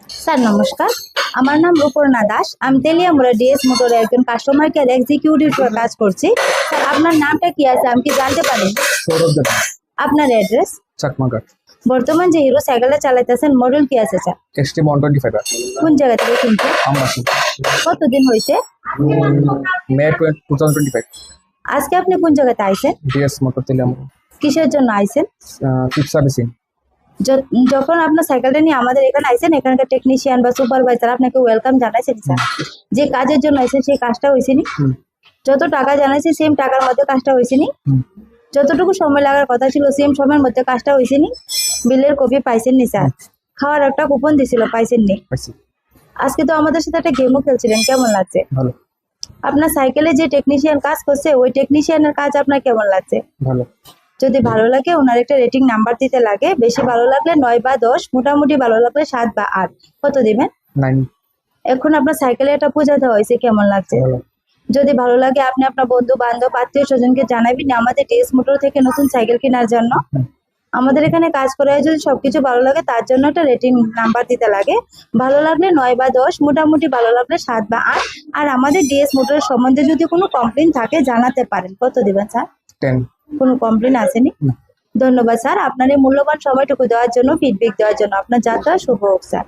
Sir নমস্কার, আমার নাম রূপর্ণা দাস। আমি তেলিয়ামুড়া ডিএস মোটরে একজন কাস্টমার কেয়ার এক্সিকিউটিভ কাজ করছি। স্যার আপনার নামটা কি আছে আমি কি জানতে পারি? সৌরভ দেব, আপনার অ্যাড্রেস? চাকমাঘাট। বর্তমান যে হিরো সাইকেলটা চালাইতেছেন মডেল কি আছে স্যার? এসটি 125 কোন জায়গা থেকে কিনছেন? আমবাসী, কতদিন হয়েছে? মে 2025। আজকে আপনি কোন জায়গাতে আইছেন? DS motor Teliamura. কিসের জন্য আইছেন? Keep servicing. যখন আপনার সাইকেলটা নিয়ে আমাদের এখানে আইছেন, এখানকার টেকনিশিয়ান বা সুপারভাইজার আপনাকে ওয়েলকাম জানাইছেন স্যার? যে কাজের জন্য আইছেন সেই কাজটা হয়েছে নি? যত টাকা জানাইছে সেম টাকার মধ্যে কাজটা হয়েছে নি? যতটুকু সময় লাগার কথা ছিল সেম সময়ের মধ্যে কাজটা হয়েছে নি? বিলের কপি পাইছেন নি স্যার? খাওয়ার একটা কুপন দিছিল, পাইছেন নি? আজকে তো আমাদের সাথে একটা গেমও খেলছিলেন, কেমন লাগছে? ভালো। আপনার সাইকেলে যে টেকনিশিয়ান কাজ করছে ওই টেকনিশিয়ানের কাজ আপনার কেমন লাগছে? ভালো। যদি ভালো লাগে ওনার একটা রেটিং নাম্বার দিতে লাগে। বেশি ভালো লাগলে 9 বা 10, মোটামুটি ভালো লাগলে 7 বা 8। কত দিবেন? 9। এখন আপনার সাইকেলে একটা পূজা দেওয়া হয়েছে, কেমন লাগছে? ভালো। যদি ভালো লাগে আপনি আপনার বন্ধু বান্ধব আত্মীয় স্বজনকে জানাবেন আমাদের ডিএস মোটর থেকে নতুন সাইকেল কেনার জন্য। আমাদের এখানে কাজ করে যদি সবকিছু ভালো লাগে তার জন্য একটা রেটিং নাম্বার দিতে লাগে। ভালো লাগলে 9 বা 10, মোটামুটি ভালো লাগলে 7 বা 8। আর আমাদের ডিএস মোটরের সম্বন্ধে যদি কোনো কমপ্লেন থাকে জানাতে পারেন। কত দিবেন স্যার? 10। কোনো কমপ্লেন আসেনি? ধন্যবাদ স্যার আপনার এই মূল্যবান সময়টুকু দেওয়ার জন্য, ফিডব্যাক দেওয়ার জন্য। আপনার যাত্রা শুভ হোক স্যার।